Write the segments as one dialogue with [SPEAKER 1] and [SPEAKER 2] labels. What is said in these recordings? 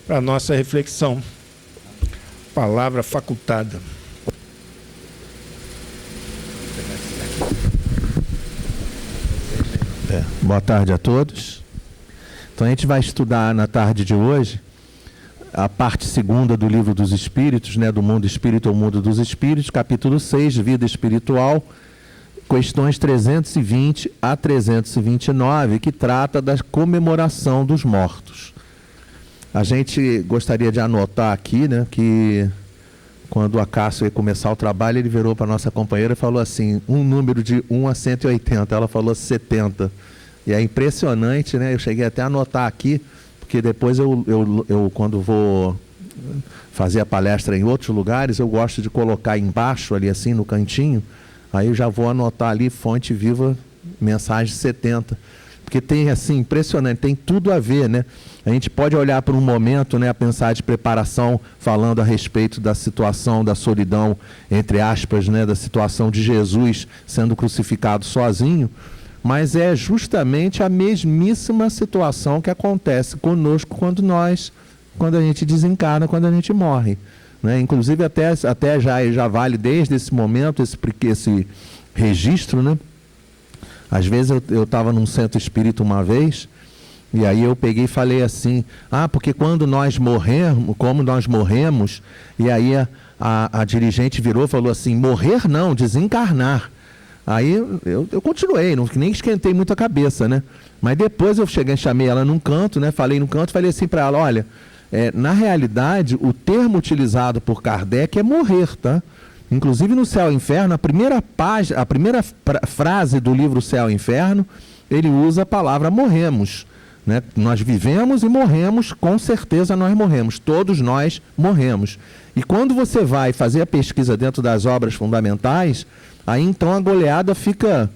[SPEAKER 1] para a nossa reflexão. Palavra facultada.
[SPEAKER 2] Boa tarde a todos. Então a gente vai estudar na tarde de hoje a parte segunda do Livro dos Espíritos, né, do Mundo Espírita ao Mundo dos Espíritos, capítulo 6, Vida Espiritual, questões 320 a 329, que trata da comemoração dos mortos. A gente gostaria de anotar aqui, né, que quando o Acácio ia começar o trabalho, ele virou para a nossa companheira e falou assim, um número de 1 a 180, ela falou 70. E é impressionante, né? Eu cheguei até a anotar aqui, porque depois eu quando vou fazer a palestra em outros lugares, eu gosto de colocar embaixo, ali assim, no cantinho, aí eu já vou anotar ali, fonte viva, mensagem 70. Porque tem, assim, impressionante, tem tudo a ver, né? A gente pode olhar por um momento, né, a pensar de preparação, falando a respeito da situação da solidão, entre aspas, né, da situação de Jesus sendo crucificado sozinho, mas é justamente a mesmíssima situação que acontece conosco quando a gente desencarna, quando a gente morre, né? Inclusive até já vale desde esse momento, esse registro, né? Às vezes eu estava num centro espírita uma vez, e aí eu peguei e falei assim, porque quando nós morremos, como nós morremos, e aí a dirigente virou e falou assim, morrer não, desencarnar. Aí eu continuei, nem esquentei muito a cabeça, né? Mas depois eu chamei ela num canto, né? Falei no canto, falei assim para ela, olha, na realidade, o termo utilizado por Kardec é morrer, tá? Inclusive no Céu e Inferno, a primeira frase do livro Céu e Inferno, ele usa a palavra morremos, né? Nós vivemos e morremos, com certeza nós morremos, todos nós morremos. E quando você vai fazer a pesquisa dentro das obras fundamentais, aí então a goleada fica,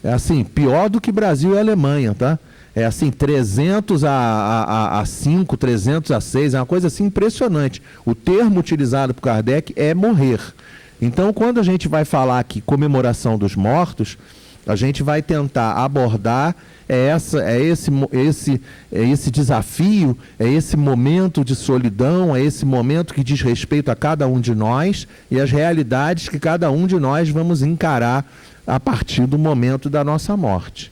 [SPEAKER 2] assim, pior do que Brasil e Alemanha, tá? É assim, 300 a 5, 300 a 6, é uma coisa assim impressionante. O termo utilizado por Kardec é morrer. Então, quando a gente vai falar aqui comemoração dos mortos, a gente vai tentar abordar esse desafio, é esse momento de solidão, é esse momento que diz respeito a cada um de nós e as realidades que cada um de nós vamos encarar a partir do momento da nossa morte.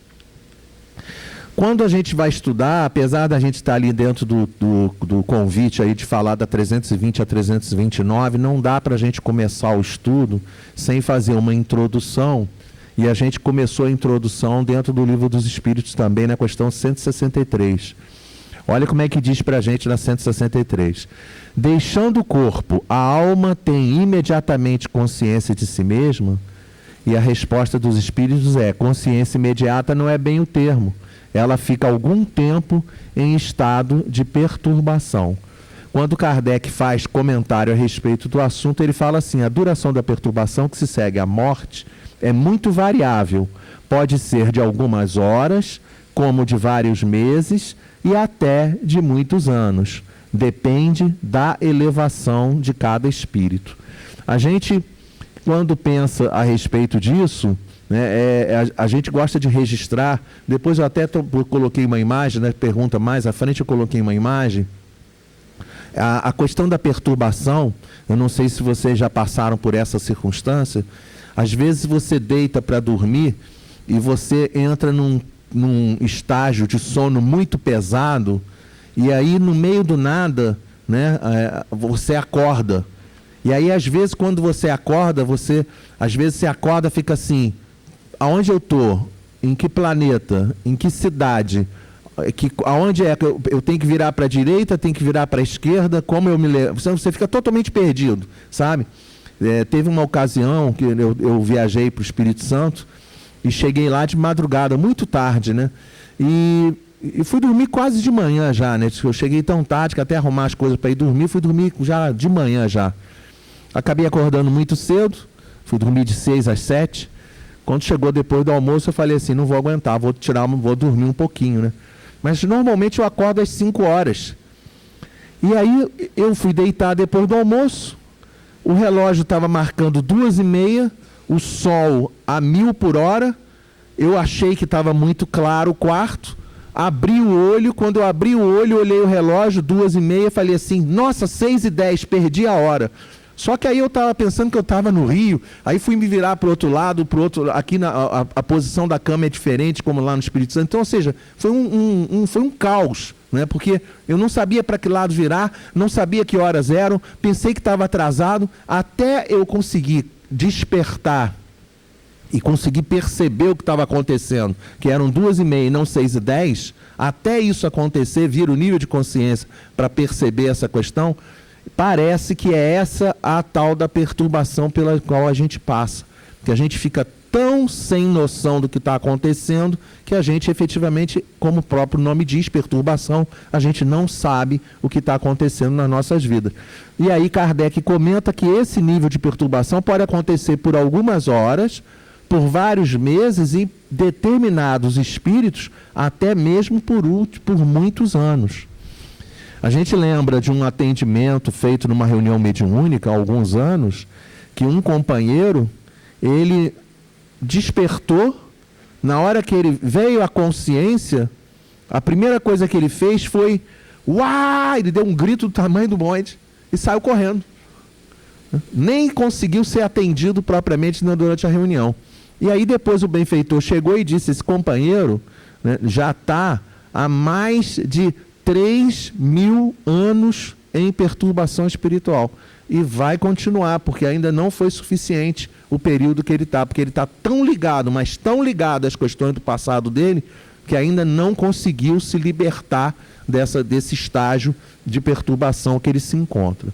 [SPEAKER 2] Quando a gente vai estudar, apesar da gente estar ali dentro do convite aí de falar da 320 a 329, não dá para a gente começar o estudo sem fazer uma introdução. E a gente começou a introdução dentro do Livro dos Espíritos também, na questão 163. Olha como é que diz para a gente na 163. Deixando o corpo, a alma tem imediatamente consciência de si mesma? E a resposta dos Espíritos é, consciência imediata não é bem o termo. Ela fica algum tempo em estado de perturbação. Quando Kardec faz comentário a respeito do assunto, ele fala assim, a duração da perturbação que se segue à morte é muito variável, pode ser de algumas horas, como de vários meses e até de muitos anos. Depende da elevação de cada espírito. A gente, quando pensa a respeito disso, né, a gente gosta de registrar, depois eu até coloquei uma imagem, né, pergunta mais à frente eu coloquei uma imagem, a questão da perturbação, eu não sei se vocês já passaram por essa circunstância. Às vezes você deita para dormir e você entra num estágio de sono muito pesado e aí no meio do nada, né, você acorda. E aí às vezes quando você acorda, às vezes você acorda e fica assim, aonde eu estou? Em que planeta? Em que cidade? Aonde é que eu tenho que virar para a direita, tenho que virar para a esquerda? Como eu me levo? Você fica totalmente perdido, sabe? Teve uma ocasião que eu viajei para o Espírito Santo e cheguei lá de madrugada, muito tarde, né? E fui dormir quase de manhã já, né? Eu cheguei tão tarde que até arrumar as coisas para ir dormir, fui dormir já de manhã já. Acabei acordando muito cedo, fui dormir de 6 às 7. Quando chegou depois do almoço, eu falei assim, não vou aguentar, vou dormir um pouquinho, né? Mas normalmente eu acordo às 5 horas. E aí eu fui deitar depois do almoço. O relógio estava marcando 2h30, o sol a 1000 por hora. Eu achei que estava muito claro o quarto. abri o olho, quando eu abri o olho, olhei o relógio, 2h30, falei assim, nossa, 6h10, perdi a hora. Só que aí eu estava pensando que eu estava no Rio, aí fui me virar para o outro lado, aqui a posição da cama é diferente, como lá no Espírito Santo. Então, ou seja, foi um caos, né? Porque eu não sabia para que lado virar, não sabia que horas eram, pensei que estava atrasado, até eu conseguir despertar e conseguir perceber o que estava acontecendo, que eram 2h30 e não 6h10, até isso acontecer, vir o nível de consciência para perceber essa questão, parece que é essa a tal da perturbação pela qual a gente passa. Que a gente fica tão sem noção do que está acontecendo, que a gente efetivamente, como o próprio nome diz, perturbação, a gente não sabe o que está acontecendo nas nossas vidas. E aí Kardec comenta que esse nível de perturbação pode acontecer por algumas horas, por vários meses e determinados espíritos, até mesmo por muitos anos. A gente lembra de um atendimento feito numa reunião mediúnica há alguns anos, que um companheiro, ele despertou, na hora que ele veio à consciência, a primeira coisa que ele fez foi, uau! Ele deu um grito do tamanho do bonde e saiu correndo. Nem conseguiu ser atendido propriamente durante a reunião. E aí depois o benfeitor chegou e disse, esse companheiro, né, já está há mais de 3.000 anos em perturbação espiritual. E vai continuar, porque ainda não foi suficiente o período que ele está. Porque ele está tão ligado, mas tão ligado às questões do passado dele, que ainda não conseguiu se libertar desse estágio de perturbação que ele se encontra.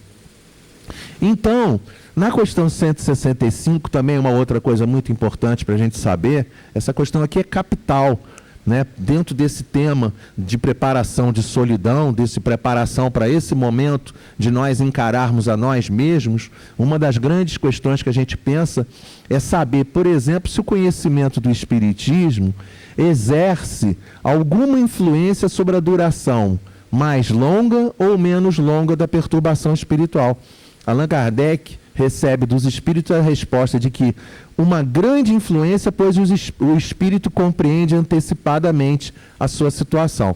[SPEAKER 2] Então, na questão 165, também uma outra coisa muito importante para a gente saber, essa questão aqui é capital, né? Dentro desse tema de preparação de solidão, desse preparação para esse momento de nós encararmos a nós mesmos, uma das grandes questões que a gente pensa é saber, por exemplo, se o conhecimento do Espiritismo exerce alguma influência sobre a duração mais longa ou menos longa da perturbação espiritual. Allan Kardec recebe dos espíritos a resposta de que uma grande influência, pois o espírito compreende antecipadamente a sua situação.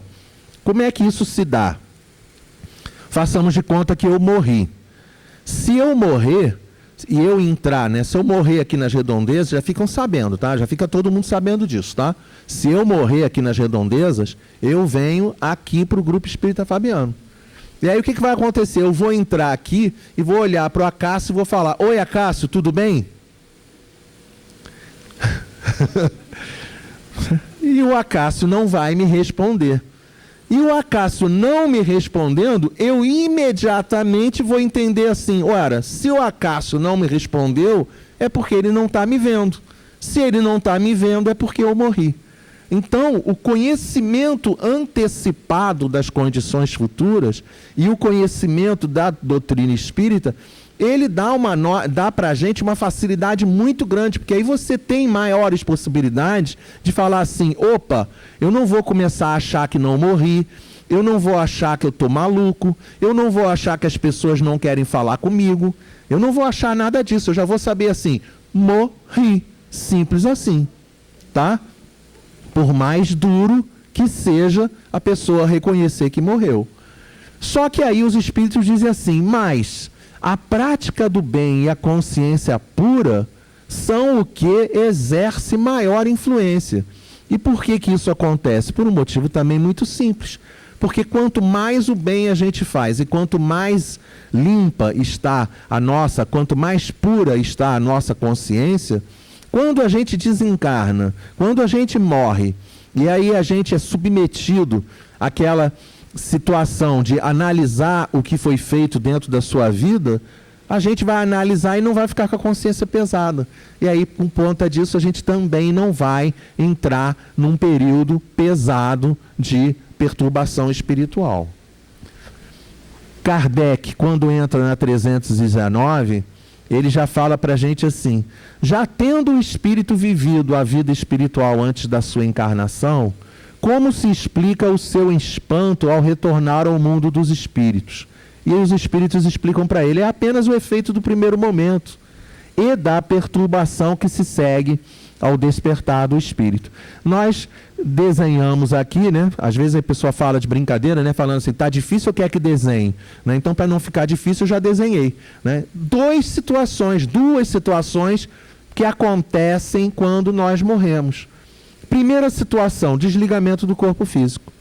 [SPEAKER 2] Como é que isso se dá? Façamos de conta que eu morri. Se eu morrer e eu entrar, né? Se eu morrer aqui nas redondezas, já ficam sabendo, tá? Já fica todo mundo sabendo disso, tá? Se eu morrer aqui nas redondezas, eu venho aqui para o Grupo Espírita Fabiano. E aí o que vai acontecer? Eu vou entrar aqui e vou olhar para o Acácio e vou falar, oi Acácio, tudo bem? E o Acácio não vai me responder. E o Acácio não me respondendo, eu imediatamente vou entender assim, ora, se o Acácio não me respondeu, é porque ele não está me vendo. Se ele não está me vendo, é porque eu morri. Então, o conhecimento antecipado das condições futuras e o conhecimento da doutrina espírita, ele dá para a gente uma facilidade muito grande, porque aí você tem maiores possibilidades de falar assim, opa, eu não vou começar a achar que não morri, eu não vou achar que eu estou maluco, eu não vou achar que as pessoas não querem falar comigo, eu não vou achar nada disso, eu já vou saber assim, morri, simples assim, tá? Por mais duro que seja a pessoa reconhecer que morreu. Só que aí os espíritos dizem assim, mas a prática do bem e a consciência pura são o que exerce maior influência. E por que isso acontece? Por um motivo também muito simples. Porque quanto mais o bem a gente faz e quanto mais limpa está quanto mais pura está a nossa consciência, quando a gente desencarna, quando a gente morre, e aí a gente é submetido àquela situação de analisar o que foi feito dentro da sua vida, a gente vai analisar e não vai ficar com a consciência pesada. E aí, por conta disso, a gente também não vai entrar num período pesado de perturbação espiritual. Kardec, quando entra na 319... ele já fala para a gente assim, já tendo o espírito vivido a vida espiritual antes da sua encarnação, como se explica o seu espanto ao retornar ao mundo dos espíritos? E os espíritos explicam para ele, é apenas o efeito do primeiro momento e da perturbação que se segue ao despertar do espírito. Nós desenhamos aqui, né? Às vezes a pessoa fala de brincadeira, né? Falando assim, tá difícil ou quer que desenhe? Né? Então, para não ficar difícil, eu já desenhei, né? Duas situações que acontecem quando nós morremos. Primeira situação, desligamento do corpo físico.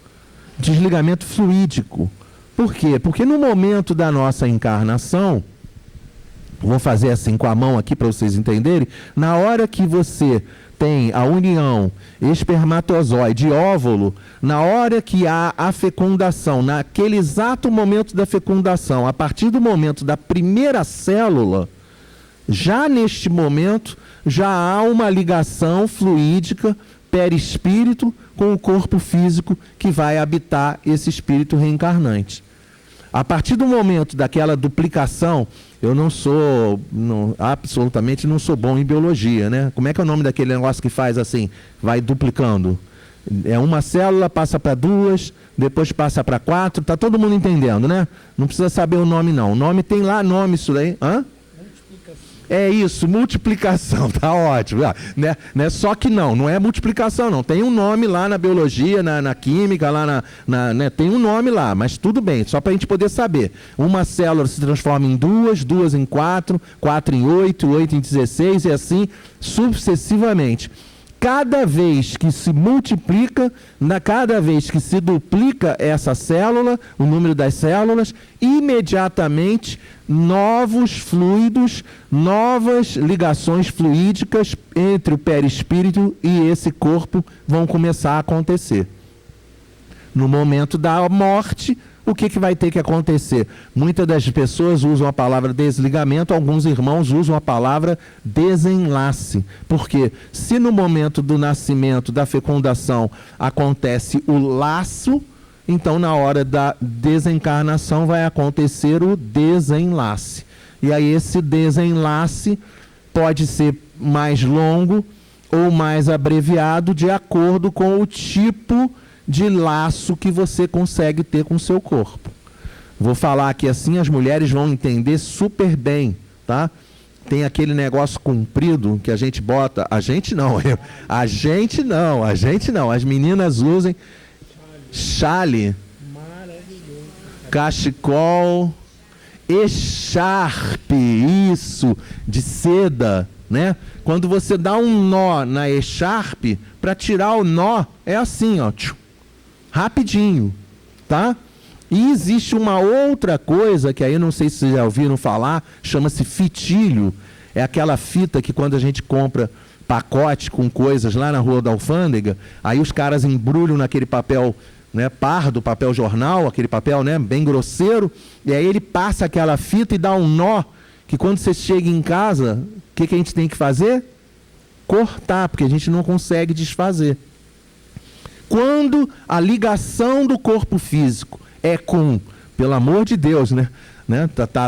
[SPEAKER 2] Desligamento fluídico. Por quê? Porque no momento da nossa encarnação, vou fazer assim com a mão aqui para vocês entenderem, na hora que você tem a união espermatozoide e óvulo, na hora que há a fecundação, naquele exato momento da fecundação, a partir do momento da primeira célula, já neste momento, já há uma ligação fluídica perispírito com o corpo físico que vai habitar esse espírito reencarnante. A partir do momento daquela duplicação, eu absolutamente não sou bom em biologia, né? Como é que é o nome daquele negócio que faz assim, vai duplicando? É uma célula, passa para 2, depois passa para 4, tá todo mundo entendendo, né? Não precisa saber o nome não. O nome tem lá nome isso daí. Hã? É isso, multiplicação, tá ótimo. Né? Só que não é multiplicação não. Tem um nome lá na biologia, na química, lá né? Tem um nome lá, mas tudo bem, só para a gente poder saber. Uma célula se transforma em 2, 2 em 4, 4 em 8, 8 em 16 e assim sucessivamente. Cada vez que se multiplica, cada vez que se duplica essa célula, o número das células, imediatamente novos fluidos, novas ligações fluídicas entre o perispírito e esse corpo vão começar a acontecer. No momento da morte, o que vai ter que acontecer? Muitas das pessoas usam a palavra desligamento, alguns irmãos usam a palavra desenlace. Porque se no momento do nascimento, da fecundação, acontece o laço, então na hora da desencarnação vai acontecer o desenlace. E aí esse desenlace pode ser mais longo ou mais abreviado de acordo com o tipo de laço que você consegue ter com o seu corpo. Vou falar aqui assim, as mulheres vão entender super bem, tá? Tem aquele negócio comprido que a gente bota, a gente não, as meninas usem chale, cachecol, echarpe, isso, de seda, né? Quando você dá um nó na echarpe, para tirar o nó, é assim, ó, rapidinho, tá? E existe uma outra coisa, que aí eu não sei se vocês já ouviram falar, chama-se fitilho. É aquela fita que quando a gente compra pacote com coisas lá na Rua da Alfândega, aí os caras embrulham naquele papel, né, pardo, papel jornal, aquele papel, né, bem grosseiro, e aí ele passa aquela fita e dá um nó, que quando você chega em casa, o que a gente tem que fazer? Cortar, porque a gente não consegue desfazer. Quando a ligação do corpo físico é com, pelo amor de Deus, né?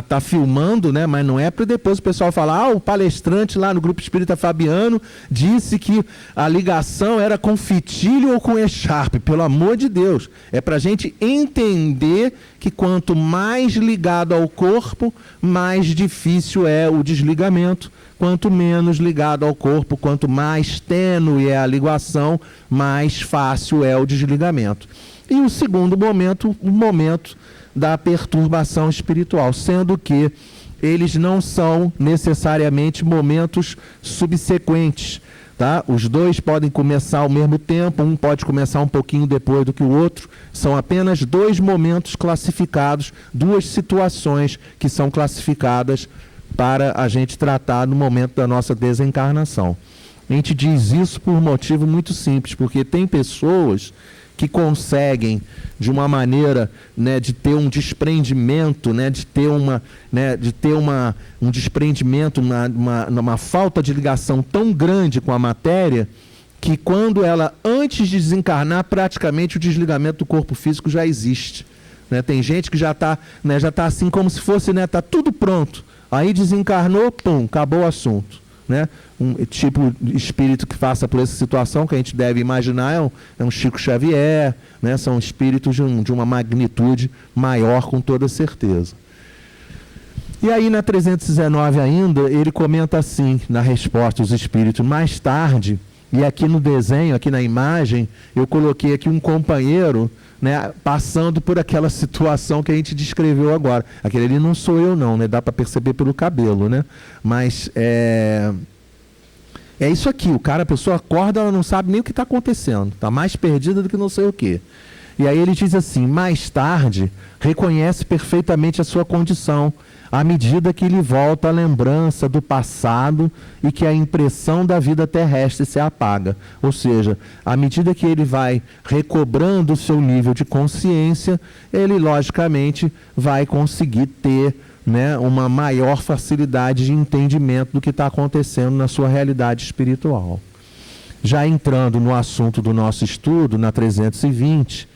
[SPEAKER 2] Tá filmando, né? Mas não é para depois o pessoal falar, o palestrante lá no Grupo Espírita Fabiano disse que a ligação era com fitilho ou com echarpe. Pelo amor de Deus. É para a gente entender que quanto mais ligado ao corpo, mais difícil é o desligamento. Quanto menos ligado ao corpo, quanto mais tênue é a ligação, mais fácil é o desligamento. E o segundo momento, o momento da perturbação espiritual, sendo que eles não são necessariamente momentos subsequentes, tá? Os dois podem começar ao mesmo tempo, um pode começar um pouquinho depois do que o outro, são apenas dois momentos classificados, duas situações que são classificadas para a gente tratar no momento da nossa desencarnação. A gente diz isso por um motivo muito simples, porque tem pessoas que conseguem, de uma maneira, né, de ter um desprendimento, né, de ter um desprendimento, uma falta de ligação tão grande com a matéria, que quando ela, antes de desencarnar, praticamente o desligamento do corpo físico já existe. Né? Tem gente que já está assim como se fosse, né, tá tudo pronto. Aí desencarnou, pum, acabou o assunto. Né? Um tipo de espírito que passa por essa situação, que a gente deve imaginar, é um Chico Xavier, né? São espíritos de uma magnitude maior, com toda certeza. E aí na 319 ainda, ele comenta assim, na resposta aos espíritos, mais tarde, e aqui no desenho, aqui na imagem, eu coloquei aqui um companheiro, né, passando por aquela situação que a gente descreveu agora. Aquele ali não sou eu não, né? Dá para perceber pelo cabelo, né? Mas é isso aqui, a pessoa acorda, ela não sabe nem o que está acontecendo, está mais perdida do que não sei o quê. E aí ele diz assim, mais tarde, reconhece perfeitamente a sua condição, à medida que lhe volta a lembrança do passado e que a impressão da vida terrestre se apaga. Ou seja, à medida que ele vai recobrando o seu nível de consciência, ele logicamente vai conseguir ter, né, uma maior facilidade de entendimento do que está acontecendo na sua realidade espiritual. Já entrando no assunto do nosso estudo, na 320,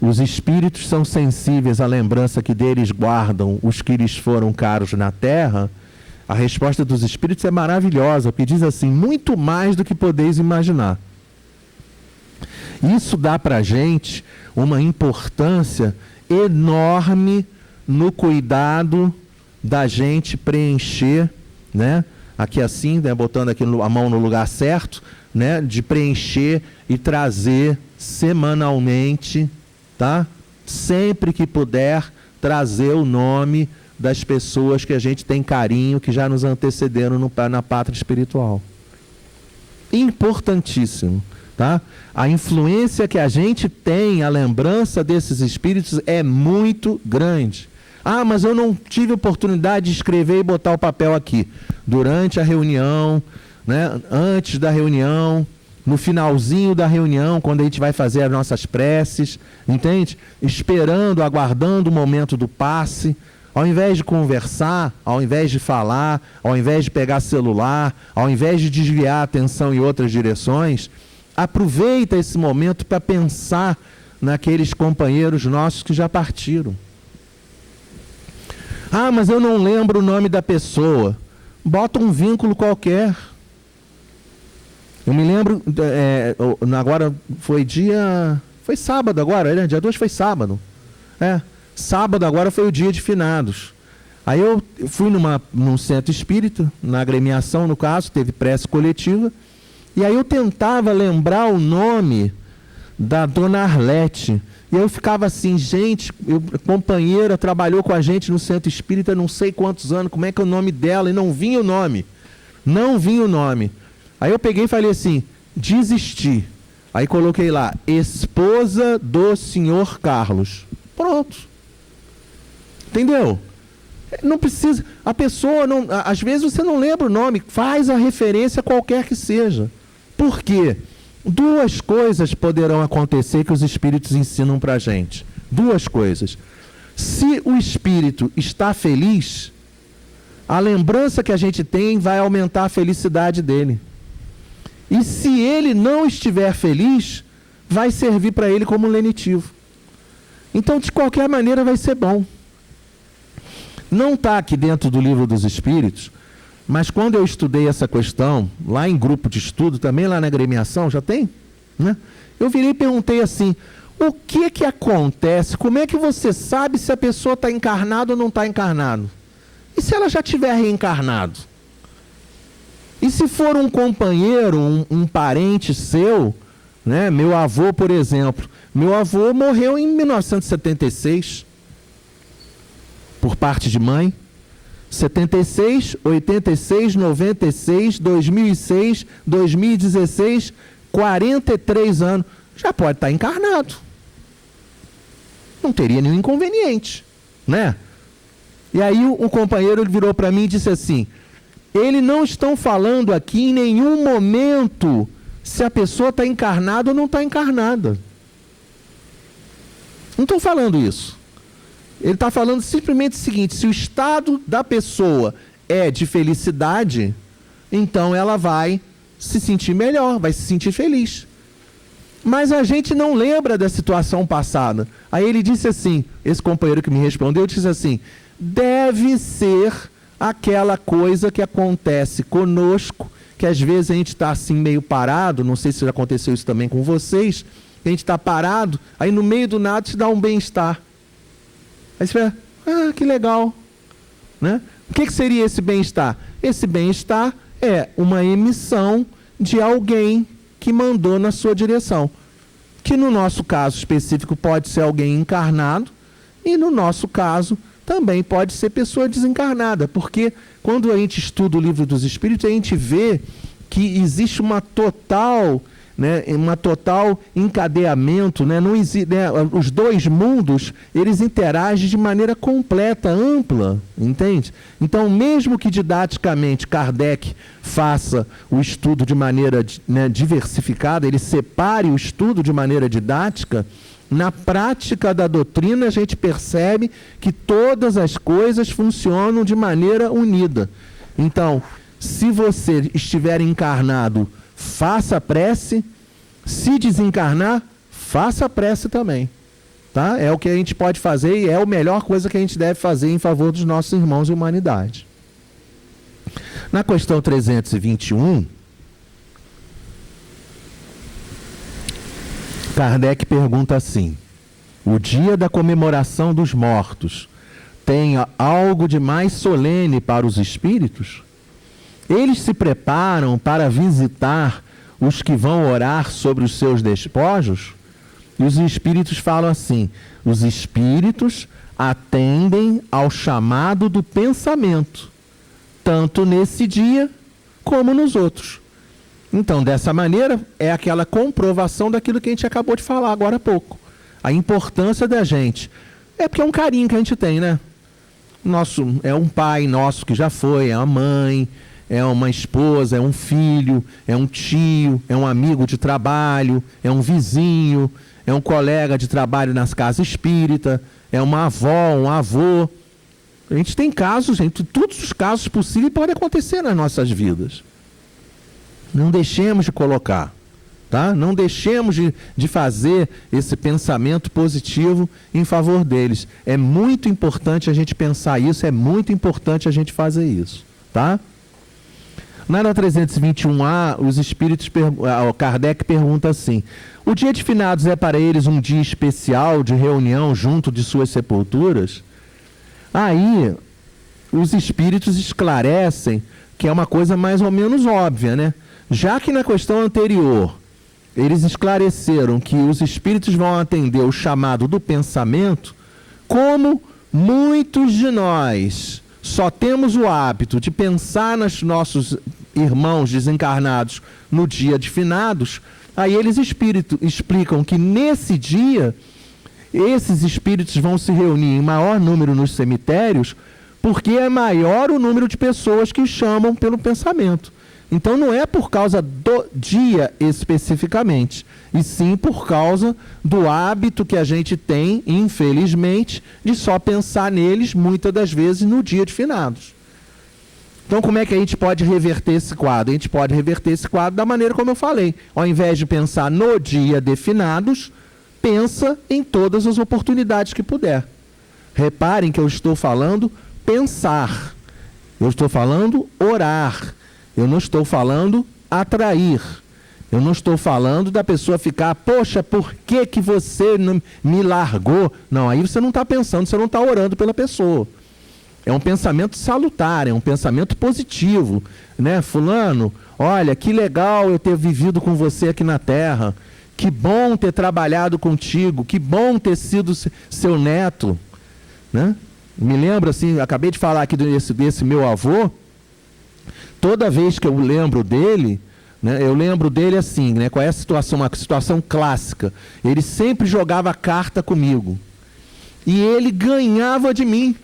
[SPEAKER 2] os espíritos são sensíveis à lembrança que deles guardam os que lhes foram caros na terra. A resposta dos espíritos é maravilhosa, porque diz assim, muito mais do que podeis imaginar. Isso dá para a gente uma importância enorme no cuidado da gente preencher, né? Aqui assim, né, botando aqui a mão no lugar certo, né, de preencher e trazer semanalmente, tá? Sempre que puder, trazer o nome das pessoas que a gente tem carinho, que já nos antecederam na pátria espiritual. Importantíssimo, tá? A influência que a gente tem, a lembrança desses espíritos é muito grande. Ah, mas eu não tive oportunidade de escrever e botar o papel aqui. Durante a reunião, né? Antes da reunião, no finalzinho da reunião, quando a gente vai fazer as nossas preces, entende? Esperando, aguardando o momento do passe, ao invés de conversar, ao invés de falar, ao invés de pegar celular, ao invés de desviar a atenção em outras direções, aproveita esse momento para pensar naqueles companheiros nossos que já partiram. Ah, mas eu não lembro o nome da pessoa. Bota um vínculo qualquer. Eu me lembro, agora foi sábado agora, né? Dia 2 foi sábado. Sábado agora foi o dia de finados. Aí eu fui num centro espírita, na agremiação no caso, teve prece coletiva, e aí eu tentava lembrar o nome da dona Arlete. E eu ficava assim, gente, companheira, trabalhou com a gente no centro espírita não sei quantos anos, como é que é o nome dela? E não vinha o nome. Não vinha o nome. Aí eu peguei e falei assim, desisti. Aí coloquei lá, esposa do senhor Carlos. Pronto. Entendeu? Não precisa, a pessoa, não, às vezes você não lembra o nome, faz a referência qualquer que seja. Por quê? Duas coisas poderão acontecer que os espíritos ensinam para a gente. Duas coisas. Se o espírito está feliz, a lembrança que a gente tem vai aumentar a felicidade dele. E se ele não estiver feliz, vai servir para ele como lenitivo. Então, de qualquer maneira, vai ser bom. Não está aqui dentro do livro dos Espíritos, mas quando eu estudei essa questão, lá em grupo de estudo, também lá na agremiação, já tem? Né? Eu virei e perguntei assim, o que acontece? Como é que você sabe se a pessoa está encarnada ou não está encarnada? E se ela já tiver reencarnado? E se for um companheiro, um parente seu, né? Meu avô, por exemplo, meu avô morreu em 1976, por parte de mãe. 76, 86, 96, 2006, 2016, 43 anos. Já pode estar encarnado. Não teria nenhum inconveniente, né? E aí o companheiro virou para mim e disse assim, eles não estão falando aqui em nenhum momento se a pessoa está encarnada ou não está encarnada. Não estou falando isso. Ele está falando simplesmente o seguinte, se o estado da pessoa é de felicidade, então ela vai se sentir melhor, vai se sentir feliz. Mas a gente não lembra da situação passada. Aí ele disse assim, esse companheiro que me respondeu, disse assim, deve ser aquela coisa que acontece conosco, que às vezes a gente está assim meio parado, não sei se já aconteceu isso também com vocês, a gente está parado, aí no meio do nada te dá um bem-estar. Aí você fala, que legal, né? O que seria esse bem-estar? Esse bem-estar é uma emissão de alguém que mandou na sua direção. Que no nosso caso específico pode ser alguém encarnado e no nosso caso também pode ser pessoa desencarnada. Porque quando a gente estuda o Livro dos Espíritos, a gente vê que existe uma total encadeamento, né? Não existe, né? Os dois mundos, eles interagem de maneira completa, ampla, entende? Então, mesmo que didaticamente Kardec faça o estudo de maneira, né, diversificada, ele separe o estudo de maneira didática, na prática da doutrina a gente percebe que todas as coisas funcionam de maneira unida. Então, se você estiver encarnado, faça a prece. Se desencarnar, faça a prece também. Tá? É o que a gente pode fazer e é a melhor coisa que a gente deve fazer em favor dos nossos irmãos e humanidade. Na questão 321, Kardec pergunta assim: o dia da comemoração dos mortos tem algo de mais solene para os espíritos? Eles se preparam para visitar os que vão orar sobre os seus despojos? E os espíritos falam assim: os espíritos atendem ao chamado do pensamento, tanto nesse dia como nos outros. Então, dessa maneira, é aquela comprovação daquilo que a gente acabou de falar agora há pouco. A importância da gente. É porque é um carinho que a gente tem, né? É um pai nosso que já foi, é uma mãe, é uma esposa, é um filho, é um tio, é um amigo de trabalho, é um vizinho, é um colega de trabalho nas casas espíritas, é uma avó, um avô. A gente tem casos, gente, todos os casos possíveis podem acontecer nas nossas vidas. Não deixemos de colocar, tá? Não deixemos de fazer esse pensamento positivo em favor deles. É muito importante a gente pensar isso, é muito importante a gente fazer isso, tá? Na 321A, os espíritos, Kardec pergunta assim: o dia de finados é para eles um dia especial de reunião junto de suas sepulturas? Aí, os espíritos esclarecem que é uma coisa mais ou menos óbvia, né? Já que na questão anterior, eles esclareceram que os espíritos vão atender o chamado do pensamento, como muitos de nós só temos o hábito de pensar nos nossos irmãos desencarnados no dia de finados, aí eles explicam que nesse dia, esses espíritos vão se reunir em maior número nos cemitérios, porque é maior o número de pessoas que chamam pelo pensamento. Então não é por causa do dia especificamente, e sim por causa do hábito que a gente tem, infelizmente, de só pensar neles, muitas das vezes, no dia de finados. Então como é que a gente pode reverter esse quadro? A gente pode reverter esse quadro da maneira como eu falei. Ao invés de pensar no dia de finados, pensa em todas as oportunidades que puder. Reparem que eu estou falando pensar. Eu estou falando orar. Eu não estou falando atrair. Eu não estou falando da pessoa ficar, poxa, por que você não me largou? Não, aí você não está pensando, você não está orando pela pessoa. É um pensamento salutar, é um pensamento positivo, né? Fulano, olha, que legal eu ter vivido com você aqui na Terra. Que bom ter trabalhado contigo, que bom ter sido seu neto, né? Me lembro assim, acabei de falar aqui desse meu avô. Toda vez que eu lembro dele, né, eu lembro dele assim, né, qual é a situação, uma situação clássica. Ele sempre jogava carta comigo. E ele ganhava de mim.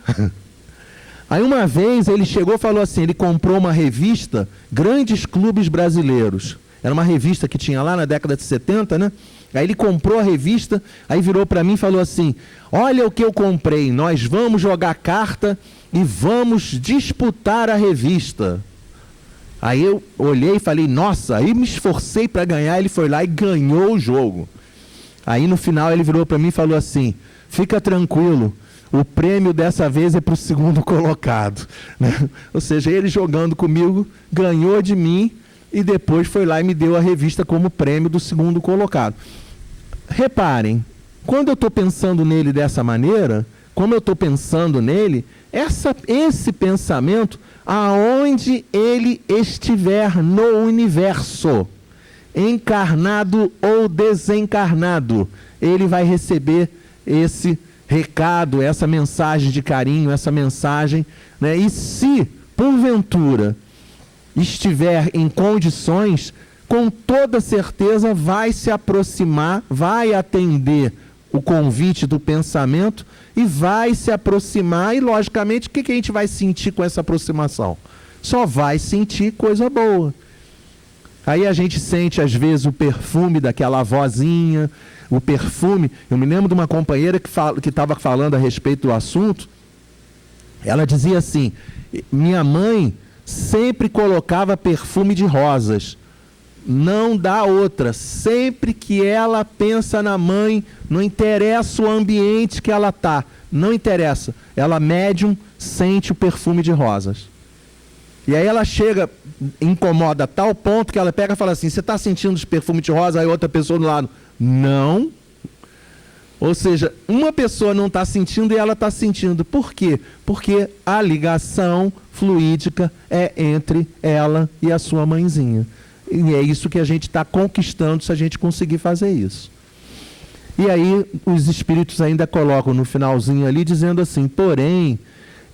[SPEAKER 2] Aí uma vez ele chegou e falou assim, ele comprou uma revista, Grandes Clubes Brasileiros. Era uma revista que tinha lá na década de 70, né? Aí ele comprou a revista, aí virou para mim e falou assim, olha o que eu comprei, nós vamos jogar carta e vamos disputar a revista. Aí eu olhei e falei, nossa, aí me esforcei para ganhar, ele foi lá e ganhou o jogo. Aí no final ele virou para mim e falou assim, fica tranquilo, o prêmio dessa vez é para o segundo colocado. Né? Ou seja, ele jogando comigo, ganhou de mim e depois foi lá e me deu a revista como prêmio do segundo colocado. Reparem, quando eu estou pensando nele dessa maneira, como eu estou pensando nele, esse pensamento, aonde ele estiver no universo, encarnado ou desencarnado, ele vai receber esse recado, essa mensagem de carinho, essa mensagem, né? E se, porventura, estiver em condições, com toda certeza vai se aproximar, vai atender o convite do pensamento e vai se aproximar. E, logicamente, o que a gente vai sentir com essa aproximação? Só vai sentir coisa boa. Aí a gente sente, às vezes, o perfume daquela vozinha, o perfume. Eu me lembro de uma companheira que estava falando a respeito do assunto. Ela dizia assim: minha mãe sempre colocava perfume de rosas. Não dá outra. Sempre que ela pensa na mãe, não interessa o ambiente que ela está, não interessa. Ela, médium, sente o perfume de rosas. E aí ela chega, incomoda a tal ponto que ela pega e fala assim: você está sentindo os perfumes de rosa? Aí outra pessoa do lado: não. Ou seja, uma pessoa não está sentindo e ela está sentindo. Por quê? Porque a ligação fluídica é entre ela e a sua mãezinha. E é isso que a gente está conquistando se a gente conseguir fazer isso. E aí os espíritos ainda colocam no finalzinho ali dizendo assim: porém,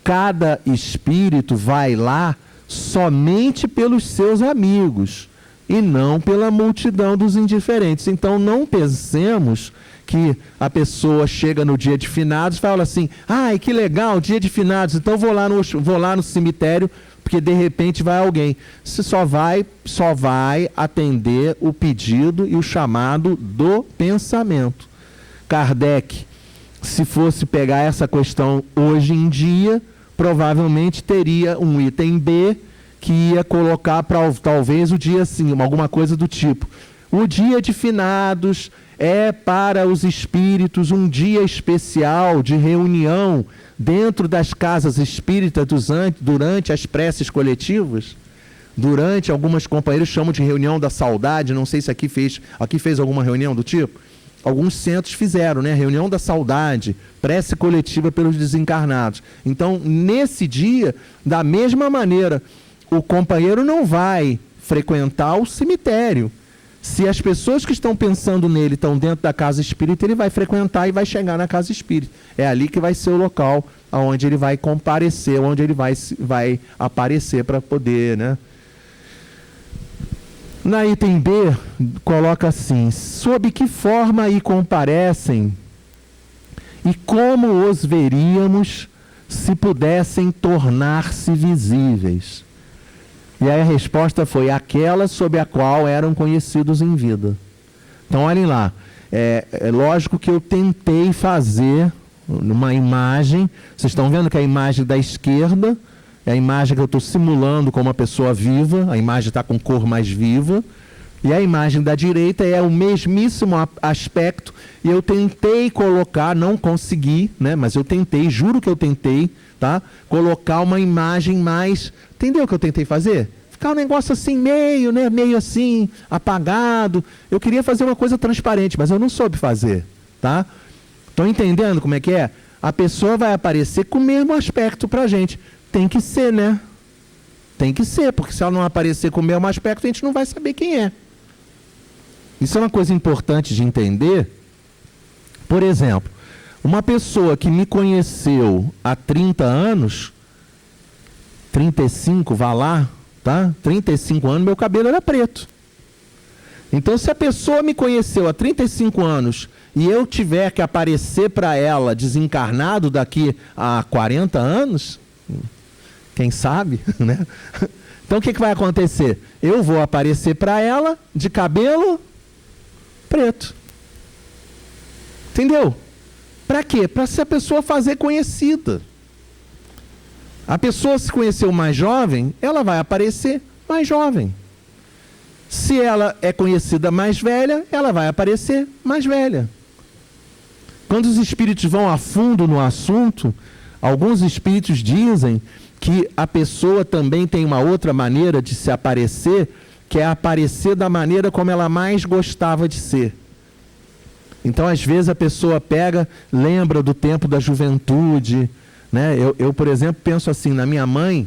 [SPEAKER 2] cada espírito vai lá somente pelos seus amigos e não pela multidão dos indiferentes. Então não pensemos que a pessoa chega no dia de finados e fala assim: ai, que legal, dia de finados, então vou lá no cemitério, porque de repente vai alguém. Você só vai atender o pedido e o chamado do pensamento. Kardec, se fosse pegar essa questão hoje em dia, provavelmente teria um item B que ia colocar para talvez o dia assim, alguma coisa do tipo: o dia de finados é para os espíritos um dia especial de reunião dentro das casas espíritas durante as preces coletivas. Durante, algumas companheiros chamam de reunião da saudade. Não sei se aqui fez alguma reunião do tipo. Alguns centros fizeram, né? Reunião da saudade, prece coletiva pelos desencarnados. Então, nesse dia, da mesma maneira, o companheiro não vai frequentar o cemitério. Se as pessoas que estão pensando nele estão dentro da casa espírita, ele vai frequentar e vai chegar na casa espírita. É ali que vai ser o local onde ele vai comparecer, onde ele vai aparecer para poder, né? Na item B, coloca assim: sob que forma aí comparecem e como os veríamos se pudessem tornar-se visíveis? E aí a resposta foi: aquela sob a qual eram conhecidos em vida. Então, olhem lá. É lógico que eu tentei fazer uma imagem. Vocês estão vendo que a imagem da esquerda é a imagem que eu estou simulando como uma pessoa viva. A imagem está com cor mais viva. E a imagem da direita é o mesmíssimo aspecto. E eu tentei colocar, não consegui, né? Mas eu tentei, juro que eu tentei, tá? Colocar uma imagem mais... Entendeu o que eu tentei fazer? Ficar um negócio assim, meio, né? Meio assim, apagado. Eu queria fazer uma coisa transparente, mas eu não soube fazer, tá? Estão entendendo como é que é? A pessoa vai aparecer com o mesmo aspecto pra gente. Tem que ser, né? Tem que ser, porque se ela não aparecer com o mesmo aspecto, a gente não vai saber quem é. Isso é uma coisa importante de entender. Por exemplo, uma pessoa que me conheceu há 30 anos, 35, vá lá, tá? 35 anos, meu cabelo era preto. Então, se a pessoa me conheceu há 35 anos e eu tiver que aparecer para ela desencarnado daqui a 40 anos, quem sabe, né? Então, o que vai acontecer? Eu vou aparecer para ela de cabelo preto. Entendeu? Para quê? Para se a pessoa fazer conhecida. A pessoa se conheceu mais jovem, ela vai aparecer mais jovem. Se ela é conhecida mais velha, ela vai aparecer mais velha. Quando os espíritos vão a fundo no assunto, alguns espíritos dizem que a pessoa também tem uma outra maneira de se aparecer, que é aparecer da maneira como ela mais gostava de ser. Então, às vezes, a pessoa lembra do tempo da juventude, né? Eu, por exemplo, penso assim, na minha mãe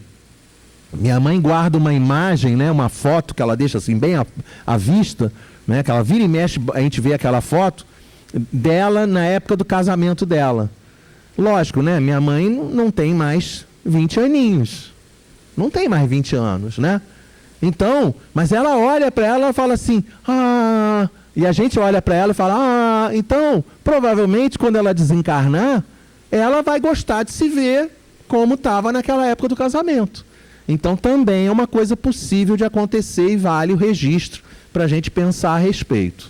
[SPEAKER 2] guarda uma imagem, né? Uma foto que ela deixa assim, bem à vista, né? Que ela vira e mexe, a gente vê aquela foto dela na época do casamento dela. Lógico, né? Minha mãe não tem mais 20 aninhos. Não tem mais 20 anos, né? Então, mas ela olha para ela e fala assim, e a gente olha para ela e fala, então, provavelmente quando ela desencarnar, ela vai gostar de se ver como estava naquela época do casamento. Então também é uma coisa possível de acontecer e vale o registro para a gente pensar a respeito.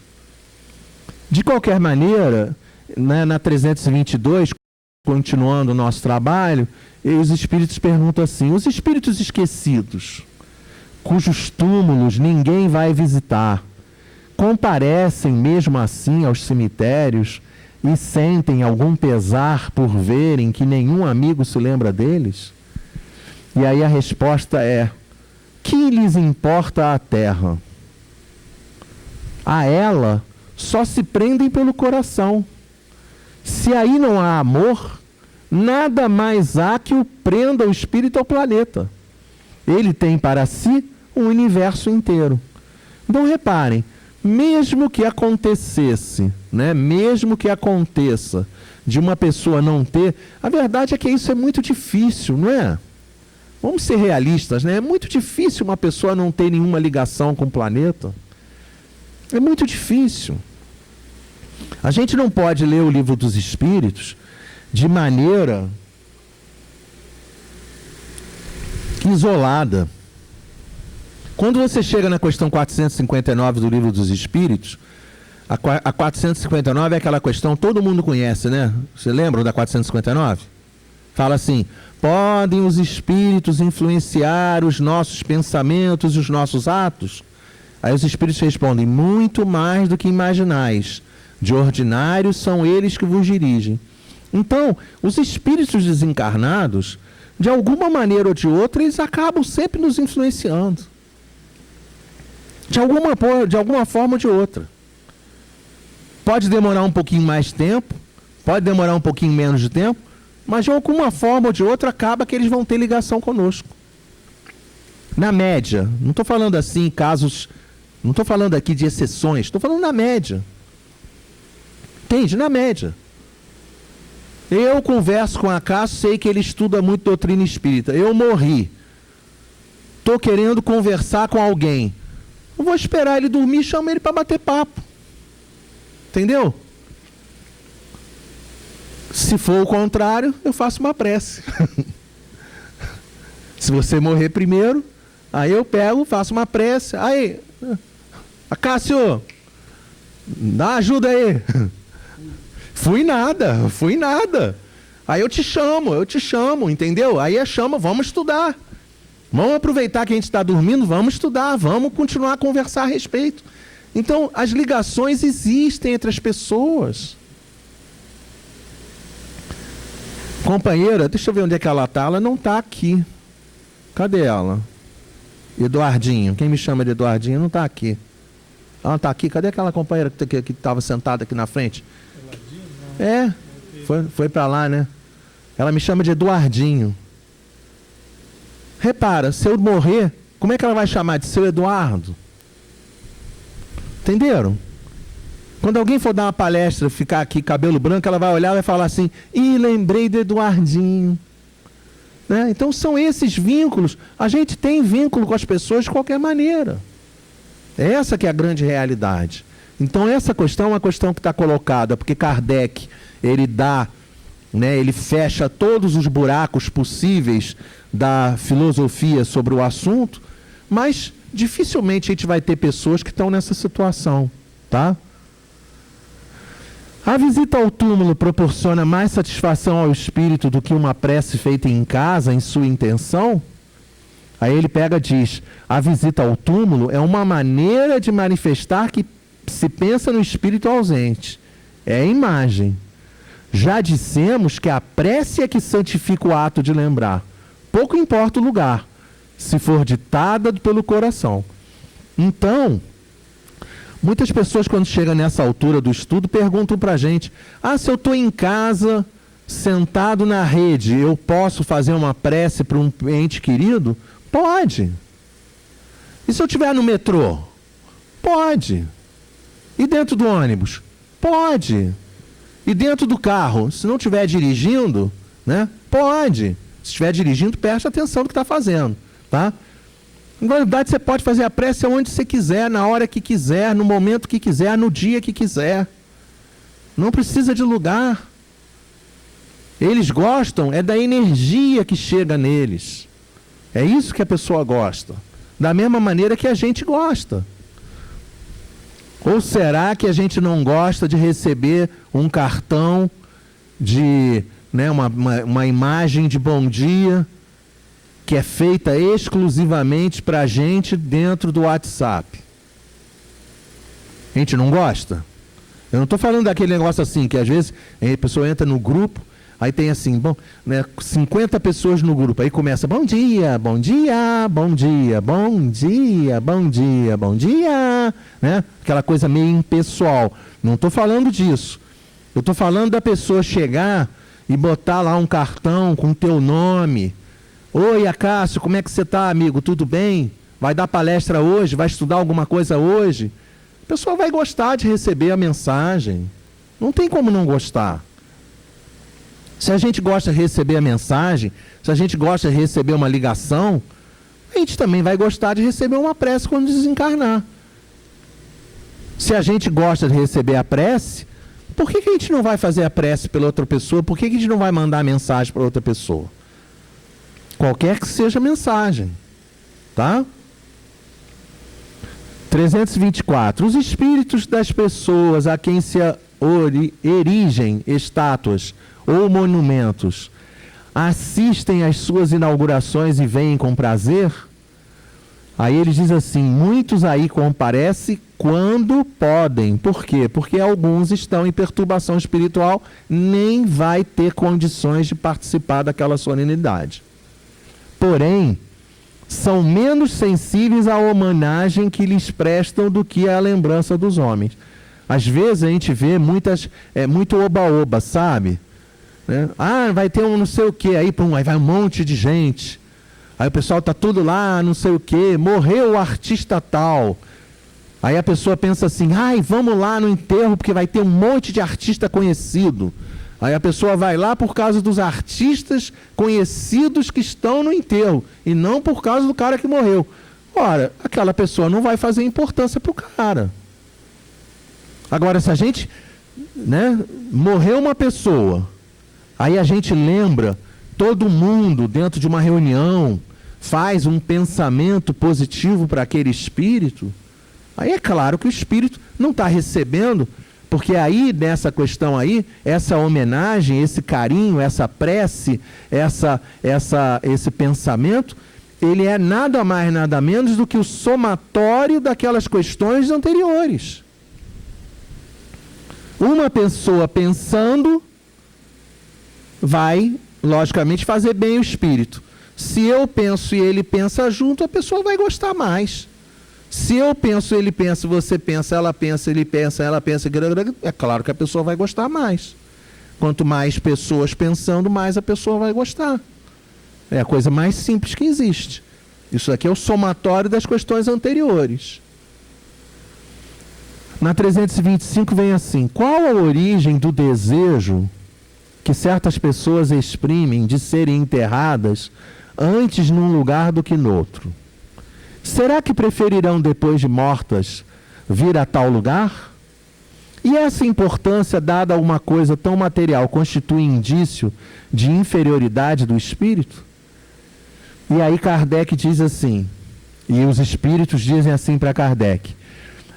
[SPEAKER 2] De qualquer maneira, né, na 322, continuando o nosso trabalho, os espíritos perguntam assim, os espíritos esquecidos, cujos túmulos ninguém vai visitar, comparecem mesmo assim aos cemitérios e sentem algum pesar por verem que nenhum amigo se lembra deles? E aí a resposta é, que lhes importa a terra? A ela só se prendem pelo coração. Se aí não há amor, nada mais há que o prenda o espírito ao planeta. Ele tem para si o universo inteiro. Então reparem, mesmo que acontecesse, né, mesmo que aconteça de uma pessoa não ter, a verdade é que isso é muito difícil, não é? Vamos ser realistas, né? É muito difícil uma pessoa não ter nenhuma ligação com o planeta. É muito difícil. A gente não pode ler o Livro dos Espíritos de maneira isolada. Quando você chega na questão 459 do Livro dos Espíritos, a 459 é aquela questão, todo mundo conhece, né? Você lembra da 459? Fala assim, podem os espíritos influenciar os nossos pensamentos e os nossos atos? Aí os espíritos respondem, muito mais do que imaginais. De ordinário são eles que vos dirigem. Então, os espíritos desencarnados, de alguma maneira ou de outra, eles acabam sempre nos influenciando. De alguma forma ou de outra. Pode demorar um pouquinho mais de tempo, pode demorar um pouquinho menos de tempo, mas de alguma forma ou de outra acaba que eles vão ter ligação conosco. Na média, não estou falando assim casos, não estou falando aqui de exceções, estou falando na média. Entende? Na média. Eu converso com a Cássio, sei que ele estuda muito doutrina espírita. Eu morri. Estou querendo conversar com alguém. Eu vou esperar ele dormir e chamo ele para bater papo. Entendeu? Se for o contrário, eu faço uma prece. Se você morrer primeiro, aí eu pego, faço uma prece. Aí, Cássio, dá ajuda aí. Fui nada. Aí eu te chamo, entendeu? Aí chama, vamos estudar. Vamos aproveitar que a gente está dormindo, vamos estudar, vamos continuar a conversar a respeito. Então, as ligações existem entre as pessoas. Companheira, deixa eu ver onde é que ela está. Ela não está aqui. Cadê ela? Eduardinho. Quem me chama de Eduardinho não está aqui. Ela não está aqui. Cadê aquela companheira que estava sentada aqui na frente? É, foi para lá, né? Ela me chama de Eduardinho. Repara, se eu morrer, como é que ela vai chamar de seu Eduardo? Entenderam? Quando alguém for dar uma palestra, ficar aqui cabelo branco, ela vai olhar e vai falar assim, lembrei do Eduardinho. Né? Então são esses vínculos. A gente tem vínculo com as pessoas de qualquer maneira. Essa que é a grande realidade. Então essa questão é uma questão que está colocada, porque Kardec, ele dá, né, ele fecha todos os buracos possíveis da filosofia sobre o assunto, mas dificilmente a gente vai ter pessoas que estão nessa situação, tá? A visita ao túmulo proporciona mais satisfação ao espírito do que uma prece feita em casa, em sua intenção? Aí ele pega e diz, a visita ao túmulo é uma maneira de manifestar que se pensa no espírito ausente. É a imagem. Já dissemos que a prece é que santifica o ato de lembrar. Pouco importa o lugar, se for ditada pelo coração. Então, Muitas pessoas, quando chegam nessa altura do estudo, perguntam para a gente: se eu estou em casa, sentado na rede, eu posso fazer uma prece para um ente querido? Pode. E se eu estiver no metrô? Pode. E dentro do ônibus? Pode. E dentro do carro? Se não estiver dirigindo, né? Pode. Se estiver dirigindo, preste atenção no que está fazendo, tá? Na verdade, você pode fazer a prece onde você quiser, na hora que quiser, no momento que quiser, no dia que quiser. Não precisa de lugar. Eles gostam da energia que chega neles. É isso que a pessoa gosta. Da mesma maneira que a gente gosta. Ou será que a gente não gosta de receber um cartão de, né, uma imagem de bom dia, que é feita exclusivamente para a gente dentro do WhatsApp? A gente não gosta? Eu não estou falando daquele negócio assim, que às vezes a pessoa entra no grupo, aí tem assim, 50 pessoas no grupo, aí começa: bom dia, bom dia, bom dia, bom dia, bom dia, bom dia, né? Aquela coisa meio impessoal. Não estou falando disso. Eu estou falando da pessoa chegar e botar lá um cartão com o teu nome. Oi, Acácio, como é que você está, amigo? Tudo bem? Vai dar palestra hoje? Vai estudar alguma coisa hoje? A pessoa vai gostar de receber a mensagem. Não tem como não gostar. Se a gente gosta de receber a mensagem, se a gente gosta de receber uma ligação, a gente também vai gostar de receber uma prece quando desencarnar. Se a gente gosta de receber a prece, por que a gente não vai fazer a prece pela outra pessoa? Por que a gente não vai mandar a mensagem para outra pessoa? Qualquer que seja a mensagem, tá? 324. Os espíritos das pessoas a quem se erigem estátuas ou monumentos assistem às suas inaugurações e veem com prazer? Aí ele diz assim: muitos aí comparecem quando podem. Por quê? Porque alguns estão em perturbação espiritual, nem vai ter condições de participar daquela solenidade. Porém, são menos sensíveis à homenagem que lhes prestam do que à lembrança dos homens. Às vezes a gente vê muito oba-oba, sabe? Né? Vai ter um não sei o que, aí vai um monte de gente. Aí o pessoal está tudo lá, não sei o que, morreu o artista tal. Aí a pessoa pensa assim: vamos lá no enterro porque vai ter um monte de artista conhecido. Aí a pessoa vai lá por causa dos artistas conhecidos que estão no enterro, e não por causa do cara que morreu. Ora, aquela pessoa não vai fazer importância para o cara. Agora, se a gente, né, morreu uma pessoa, aí a gente lembra todo mundo dentro de uma reunião, faz um pensamento positivo para aquele espírito, aí é claro que o espírito não está recebendo. Porque aí, nessa questão aí, essa homenagem, esse carinho, essa prece, esse pensamento, ele é nada mais, nada menos do que o somatório daquelas questões anteriores. Uma pessoa pensando vai, logicamente, fazer bem o espírito. Se eu penso e ele pensa junto, a pessoa vai gostar mais. Se eu penso, ele pensa, você pensa, ela pensa, ele pensa, ela pensa, é claro que a pessoa vai gostar mais. Quanto mais pessoas pensando, mais a pessoa vai gostar. É a coisa mais simples que existe. Isso aqui é o somatório das questões anteriores. Na 325 vem assim: qual a origem do desejo que certas pessoas exprimem de serem enterradas antes num lugar do que noutro? Será que preferirão, depois de mortas, vir a tal lugar? E essa importância dada a uma coisa tão material constitui indício de inferioridade do espírito? E aí Kardec diz assim, e os espíritos dizem assim para Kardec: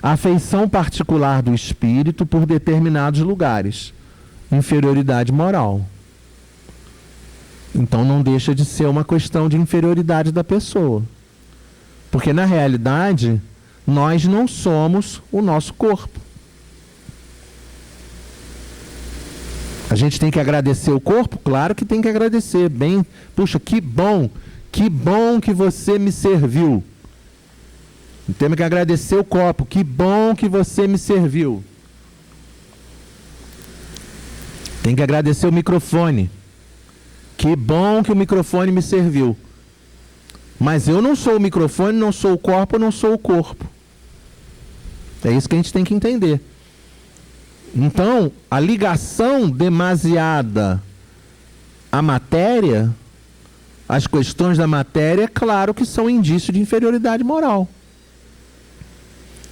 [SPEAKER 2] afeição particular do espírito por determinados lugares, inferioridade moral. Então não deixa de ser uma questão de inferioridade da pessoa. Porque, na realidade, nós não somos o nosso corpo. A gente tem que agradecer o corpo? Claro que tem que agradecer. Bem, puxa, que bom que você me serviu. Temos que agradecer o copo. Que bom que você me serviu. Tem que agradecer o microfone. Que bom que o microfone me serviu. Mas eu não sou o microfone, não sou o copo, não sou o corpo. É isso que a gente tem que entender. Então, a ligação demasiada à matéria, as questões da matéria, é claro que são indício de inferioridade moral.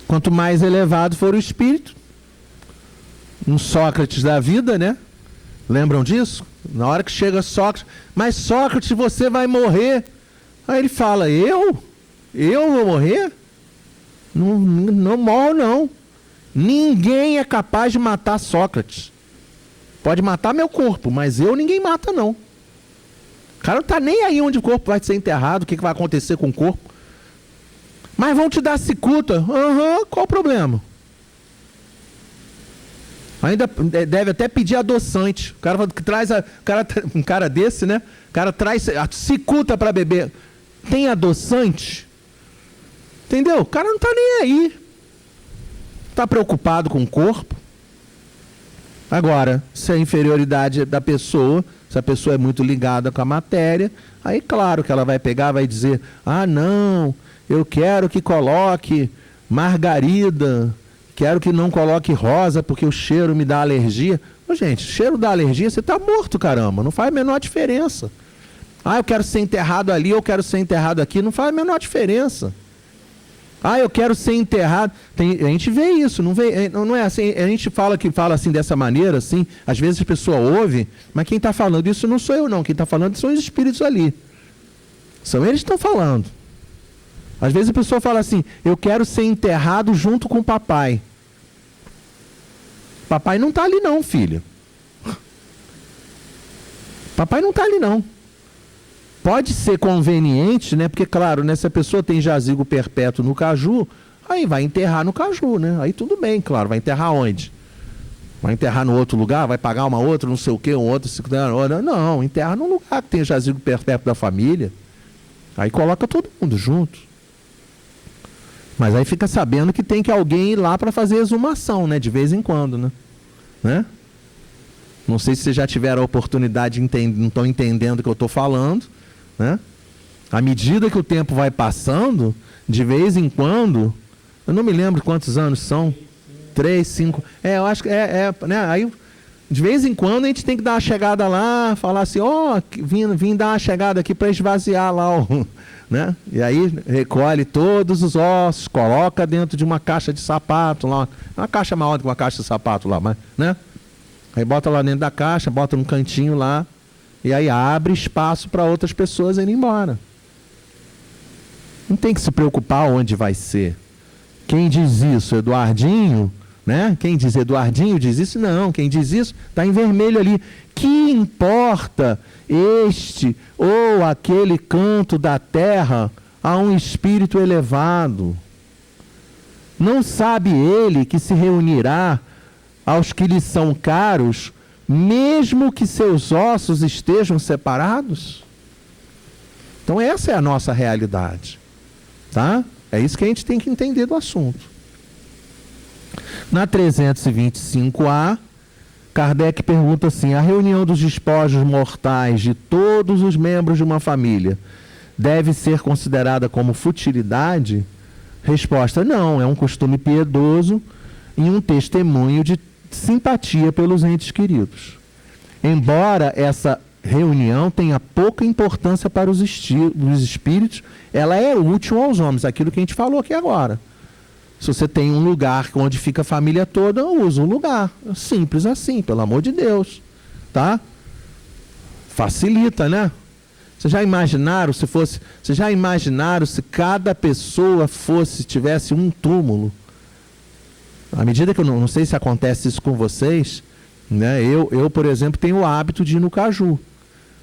[SPEAKER 2] Quanto mais elevado for o espírito, um Sócrates da vida, né? Lembram disso? Na hora que chega Sócrates, mas Sócrates, você vai morrer. Aí ele fala, eu? Eu vou morrer? Não morro, não. Ninguém é capaz de matar Sócrates. Pode matar meu corpo, mas ninguém mata, não. O cara não está nem aí onde o corpo vai ser enterrado, o que vai acontecer com o corpo. Mas vão te dar cicuta. Qual o problema? Ainda deve até pedir adoçante. O cara traz um cara desse, né? O cara traz a cicuta para beber. Tem adoçante? Entendeu? O cara não está nem aí. Está preocupado com o corpo. Agora, se a inferioridade da pessoa, se a pessoa é muito ligada com a matéria, aí claro que ela vai pegar, vai dizer, não, eu quero que coloque margarida, quero que não coloque rosa porque o cheiro me dá alergia. Gente, cheiro dá alergia, você está morto, caramba, não faz a menor diferença. Eu quero ser enterrado ali, eu quero ser enterrado aqui, não faz a menor diferença. Eu quero ser enterrado. A gente vê isso, não é assim, a gente fala assim dessa maneira, assim, às vezes a pessoa ouve, mas quem está falando isso não sou eu não, quem está falando são os espíritos ali. São eles que estão falando. Às vezes a pessoa fala assim, eu quero ser enterrado junto com o papai. Papai não está ali não, filho. Papai não está ali não. Pode ser conveniente, né? Porque, claro, né, se a pessoa tem jazigo perpétuo no caju, aí vai enterrar no caju, né? Aí tudo bem, claro. Vai enterrar onde? Vai enterrar no outro lugar? Vai pagar uma outra, não sei o quê, um outro... Não, enterra num lugar que tem jazigo perpétuo da família. Aí coloca todo mundo junto. Mas aí fica sabendo que tem que alguém ir lá para fazer exumação, né? De vez em quando, né? Não sei se vocês já tiveram a oportunidade de entender, não estão entendendo o que eu estou falando, né? À medida que o tempo vai passando, de vez em quando, eu não me lembro quantos anos são, 3, 5, eu acho que né? Aí, de vez em quando a gente tem que dar uma chegada lá, falar assim, vim dar uma chegada aqui para esvaziar lá, né? E aí recolhe todos os ossos, coloca dentro de uma caixa de sapato lá, uma caixa maior do que uma caixa de sapato lá, mas, né? Aí bota lá dentro da caixa, bota num cantinho lá, e aí abre espaço para outras pessoas irem embora. Não tem que se preocupar onde vai ser. Quem diz isso? Eduardinho, né? Quem diz Eduardinho diz isso? Não, quem diz isso está em vermelho ali. Que importa este ou aquele canto da terra a um espírito elevado? Não sabe ele que se reunirá aos que lhe são caros, mesmo que seus ossos estejam separados? Então essa é a nossa realidade, tá? É isso que a gente tem que entender do assunto. Na 325A, Kardec pergunta assim, a reunião dos despojos mortais de todos os membros de uma família deve ser considerada como futilidade? Resposta, não, é um costume piedoso e um testemunho de simpatia pelos entes queridos. Embora essa reunião tenha pouca importância para os espíritos, ela é útil aos homens, aquilo que a gente falou aqui agora. Se você tem um lugar onde fica a família toda, usa o lugar. Simples assim, pelo amor de Deus. Tá? Facilita, né? Vocês já imaginaram se cada pessoa tivesse um túmulo? À medida que eu não sei se acontece isso com vocês, né? Eu, por exemplo, tenho o hábito de ir no caju.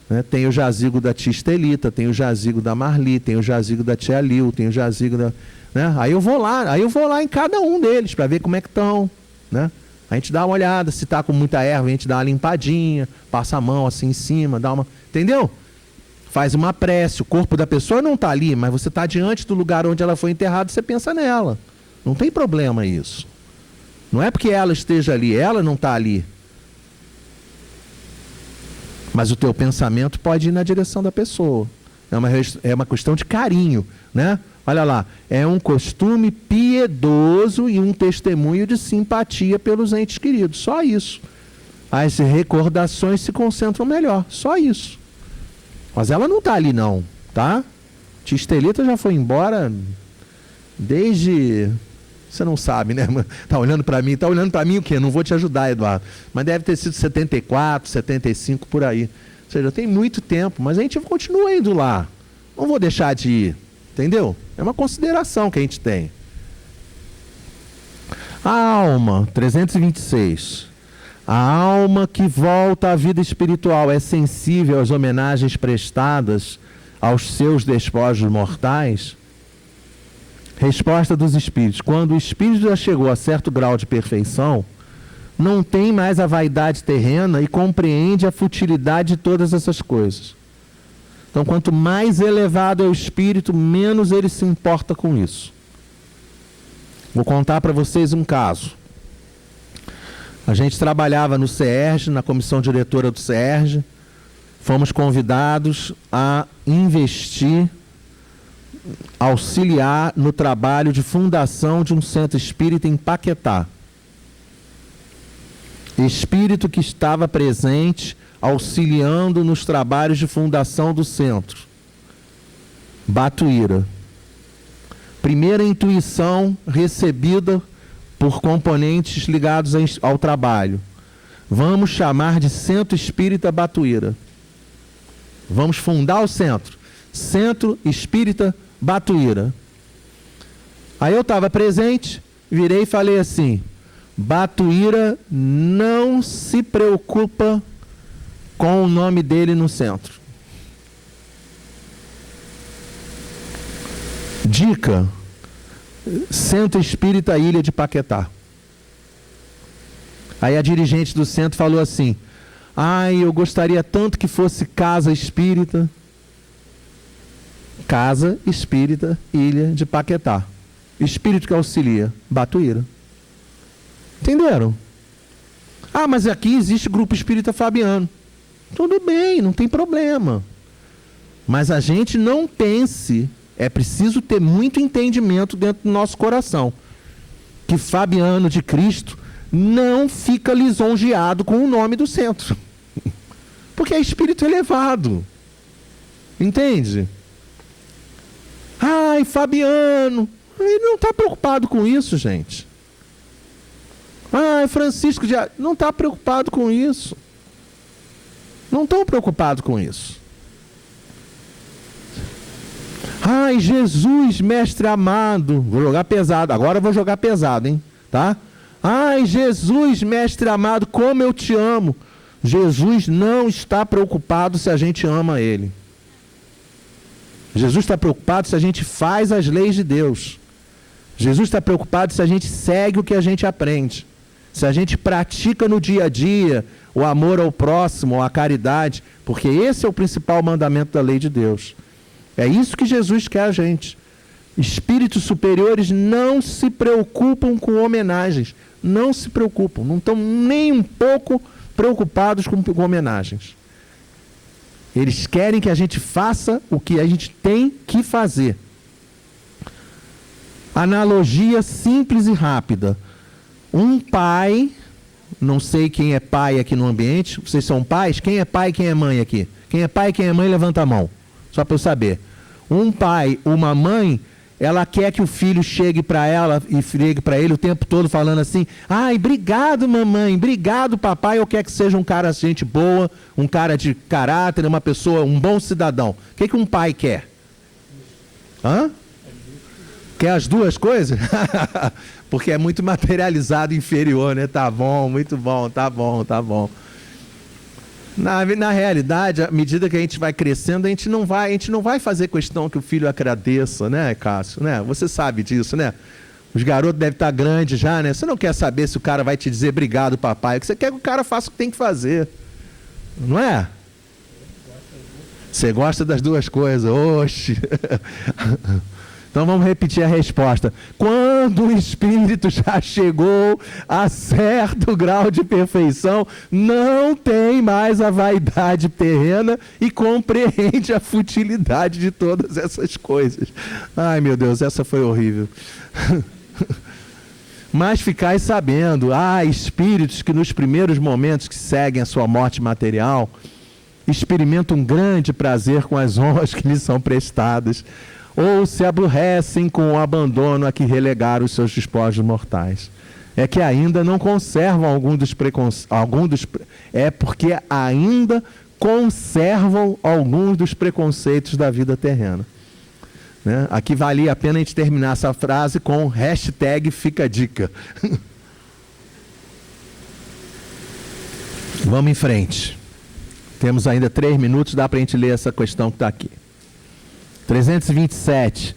[SPEAKER 2] Né? Tem o jazigo da tia Estelita, tem o jazigo da Marli, tem o jazigo da tia Lil, tem o jazigo da... Né? Aí eu vou lá em cada um deles para ver como é que estão. Né? A gente dá uma olhada, se está com muita erva, a gente dá uma limpadinha, passa a mão assim em cima, dá uma... Entendeu? faz uma prece. O corpo da pessoa não está ali, mas você está diante do lugar onde ela foi enterrada e você pensa nela. Não tem problema isso. Não é porque ela esteja ali, ela não está ali. Mas o teu pensamento pode ir na direção da pessoa. É uma questão de carinho, né? Olha lá, é um costume piedoso e um testemunho de simpatia pelos entes queridos. Só isso. As recordações se concentram melhor. Só isso. Mas ela não está ali não, tá? Tia Estelita já foi embora desde... Você não sabe, né? Tá olhando para mim. Tá olhando para mim o quê? Não vou te ajudar, Eduardo. Mas deve ter sido 74, 75, por aí. Ou seja, tem muito tempo, mas a gente continua indo lá. Não vou deixar de ir. Entendeu? É uma consideração que a gente tem. A alma, 326. A alma que volta à vida espiritual é sensível às homenagens prestadas aos seus despojos mortais? Resposta dos espíritos: quando o espírito já chegou a certo grau de perfeição, não tem mais a vaidade terrena e compreende a futilidade de todas essas coisas. Então, quanto mais elevado é o espírito, menos ele se importa com isso. Vou contar para vocês um caso. A gente trabalhava no CERJ, na comissão diretora do CERJ. Fomos convidados a investir, auxiliar no trabalho de fundação de um centro espírita em Paquetá. Espírito que estava presente, auxiliando nos trabalhos de fundação do centro. Batuíra. Primeira intuição recebida por componentes ligados ao trabalho. Vamos chamar de Centro Espírita Batuíra. Vamos fundar o centro. Centro Espírita Batuíra. Aí eu estava presente, virei e falei assim: Batuíra não se preocupa com o nome dele no centro. Dica: Centro Espírita Ilha de Paquetá. Aí a dirigente do centro falou assim: eu gostaria tanto que fosse Casa Espírita. Casa Espírita Ilha de Paquetá. Espírito que auxilia, Batuíra. Entenderam? Mas aqui existe Grupo Espírita Fabiano. Tudo bem, não tem problema. Mas a gente não pense, é preciso ter muito entendimento dentro do nosso coração, que Fabiano de Cristo não fica lisonjeado com o nome do centro. Porque é espírito elevado. Entende? Fabiano. Ele não está preocupado com isso, gente. Francisco de... Não está preocupado com isso. Não estão preocupados com isso. Jesus, mestre amado. Vou jogar pesado. Agora eu vou jogar pesado, hein? Tá? Jesus, mestre amado, como eu te amo. Jesus não está preocupado se a gente ama Ele. Jesus está preocupado se a gente faz as leis de Deus. Jesus está preocupado se a gente segue o que a gente aprende. Se a gente pratica no dia a dia o amor ao próximo, a caridade, porque esse é o principal mandamento da lei de Deus. É isso que Jesus quer a gente. Espíritos superiores não se preocupam com homenagens. Não se preocupam. Não estão nem um pouco preocupados com homenagens. Eles querem que a gente faça o que a gente tem que fazer. Analogia simples e rápida. Um pai, não sei quem é pai aqui no ambiente, vocês são pais? Quem é pai e quem é mãe aqui? Quem é pai e quem é mãe, levanta a mão. Só para eu saber. Um pai, uma mãe, ela quer que o filho chegue para ela e chegue para ele o tempo todo falando assim: obrigado mamãe, obrigado papai. Eu quero que seja um cara de gente boa, um cara de caráter, uma pessoa, um bom cidadão. O que um pai quer? Quer as duas coisas? Porque é muito materializado, inferior, né? Tá bom, muito bom, tá bom, tá bom. Na realidade, à medida que a gente vai crescendo, a gente não vai fazer questão que o filho agradeça, né, Cássio? Né? Você sabe disso, né? Os garotos devem estar grandes já, né? Você não quer saber se o cara vai te dizer obrigado, papai. O que você quer que o cara faça o que tem que fazer. Não é? Você gosta das duas coisas? Oxe! Então vamos repetir a resposta. Quando o espírito já chegou a certo grau de perfeição, não tem mais a vaidade terrena e compreende a futilidade de todas essas coisas. Ai, meu Deus, essa foi horrível. Mas ficais sabendo, há espíritos que nos primeiros momentos que seguem a sua morte material, experimentam um grande prazer com as honras que lhes são prestadas, ou se aborrecem com o abandono a que relegaram os seus despojos mortais. É que ainda não conservam porque ainda conservam alguns dos preconceitos da vida terrena. Né? Aqui valia a pena a gente terminar essa frase com #fica a dica. Vamos em frente. Temos ainda 3 minutos, dá para a gente ler essa questão que está aqui. 327.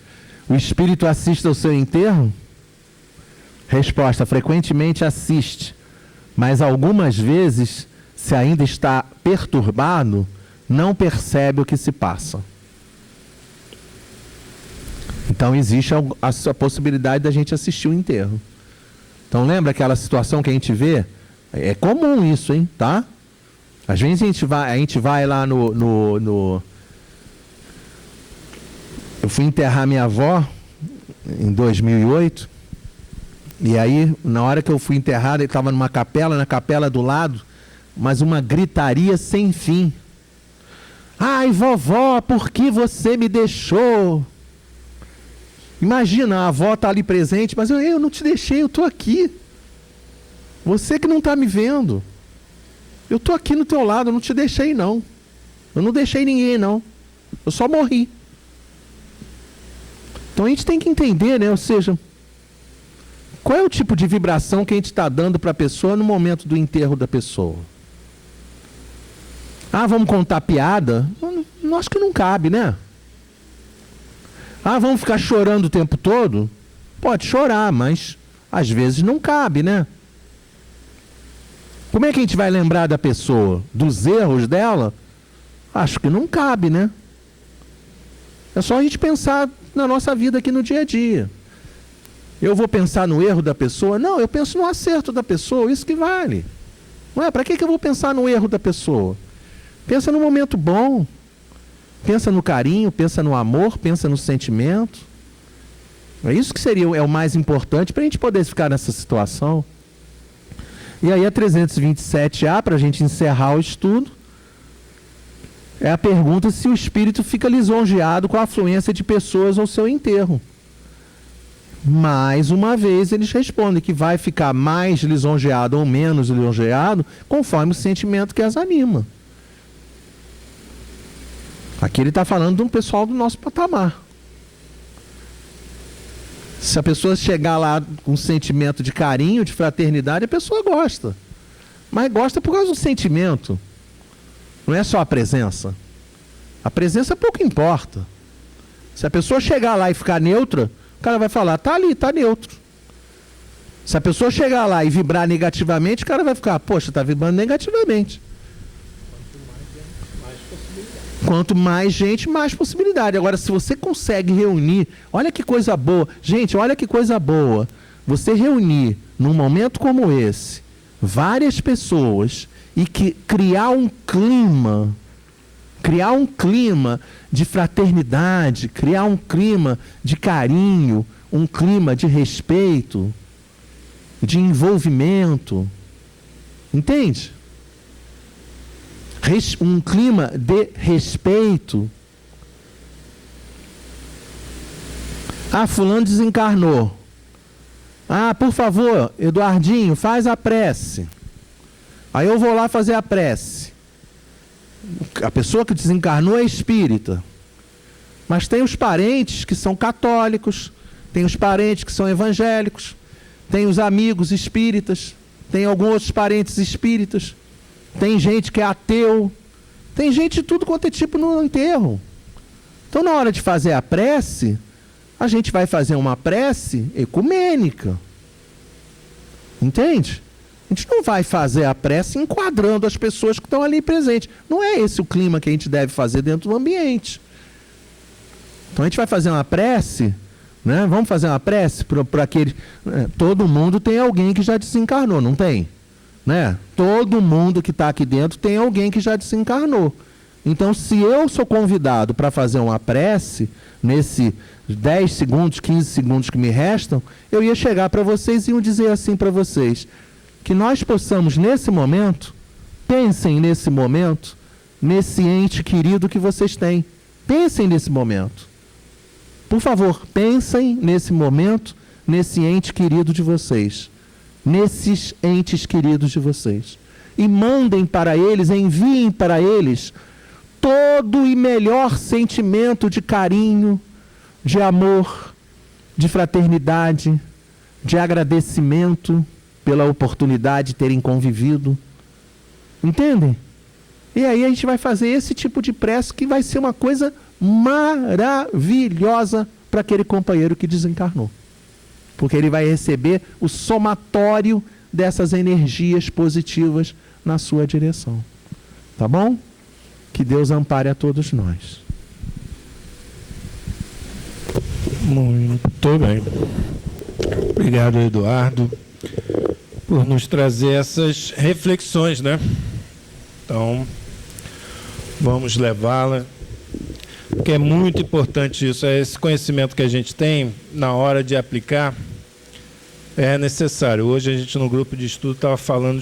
[SPEAKER 2] O espírito assiste ao seu enterro? Resposta: frequentemente assiste, mas algumas vezes, se ainda está perturbado, não percebe o que se passa. Então existe a possibilidade da gente assistir o enterro. Então lembra aquela situação que a gente vê? É comum isso, hein? Tá? Às vezes a gente vai lá no... Eu fui enterrar minha avó em 2008, e aí, na hora que eu fui enterrado, ele estava numa capela, na capela do lado, mas uma gritaria sem fim. Ai, vovó, por que você me deixou? Imagina, a avó está ali presente, mas eu não te deixei, eu estou aqui. Você que não está me vendo. Eu estou aqui no teu lado, eu não te deixei não. Eu não deixei ninguém não. Eu só morri. Então a gente tem que entender, né? Ou seja, qual é o tipo de vibração que a gente está dando para a pessoa no momento do enterro da pessoa? Ah, vamos contar piada? Eu acho que não cabe, né? Ah, vamos ficar chorando o tempo todo? Pode chorar, mas às vezes não cabe, né? Como é que a gente vai lembrar da pessoa? Dos erros dela? Acho que não cabe, né? É só a gente pensar na nossa vida aqui no dia a dia. Eu vou pensar no erro da pessoa? Não, eu penso no acerto da pessoa, isso que vale. Não é? Para que eu vou pensar no erro da pessoa? Pensa no momento bom. Pensa no carinho, pensa no amor, pensa no sentimento. É isso que seria o mais importante para a gente poder ficar nessa situação. E aí a 327A, para a gente encerrar o estudo, é a pergunta se o espírito fica lisonjeado com a afluência de pessoas ao seu enterro. Mais uma vez eles respondem que vai ficar mais lisonjeado ou menos lisonjeado conforme o sentimento que as anima. Aqui ele está falando de um pessoal do nosso patamar. Se a pessoa chegar lá com um sentimento de carinho, de fraternidade, a pessoa gosta. Mas gosta por causa do sentimento. Não é só a presença. A presença pouco importa. Se a pessoa chegar lá e ficar neutra, o cara vai falar, tá ali, tá neutro. Se a pessoa chegar lá e vibrar negativamente, o cara vai ficar, poxa, tá vibrando negativamente. Quanto mais gente, mais possibilidade. Agora, se você consegue reunir, olha que coisa boa. Gente, olha que coisa boa. Você reunir, num momento como esse, várias pessoas e criar um clima de fraternidade, criar um clima de carinho, um clima de respeito, de envolvimento. Entende? Um clima de respeito. Ah, fulano desencarnou. Ah, por favor, Eduardinho, faz a prece. Aí eu vou lá fazer a prece. A pessoa que desencarnou é espírita. Mas tem os parentes que são católicos, tem os parentes que são evangélicos, tem os amigos espíritas, tem alguns outros parentes espíritas. Tem gente que é ateu, tem gente de tudo quanto é tipo no enterro. Então, na hora de fazer a prece, a gente vai fazer uma prece ecumênica. Entende? A gente não vai fazer a prece enquadrando as pessoas que estão ali presentes. Não é esse o clima que a gente deve fazer dentro do ambiente. Então a gente vai fazer uma prece, né? Vamos fazer uma prece para aquele... Todo mundo tem alguém que já desencarnou, não tem? Né? Todo mundo que está aqui dentro tem alguém que já desencarnou. Então, se eu sou convidado para fazer uma prece, nesse 10 segundos, 15 segundos que me restam, eu ia chegar para vocês e ia dizer assim para vocês, que nós possamos, nesse momento, pensem nesse momento, nesse ente querido que vocês têm. Pensem nesse momento. Por favor, pensem nesse momento, nesse ente querido de vocês. Nesses entes queridos de vocês. E mandem para eles, enviem para eles todo e melhor sentimento de carinho, de amor, de fraternidade, de agradecimento pela oportunidade de terem convivido. Entendem? E aí a gente vai fazer esse tipo de prece que vai ser uma coisa maravilhosa para aquele companheiro que desencarnou. Porque ele vai receber o somatório dessas energias positivas na sua direção. Tá bom? Que Deus ampare a todos nós.
[SPEAKER 1] Muito bem. Obrigado, Eduardo, por nos trazer essas reflexões, né? Então, vamos levá-la, porque é muito importante isso, é esse conhecimento que a gente tem, na hora de aplicar, é necessário. Hoje a gente no grupo de estudo estava falando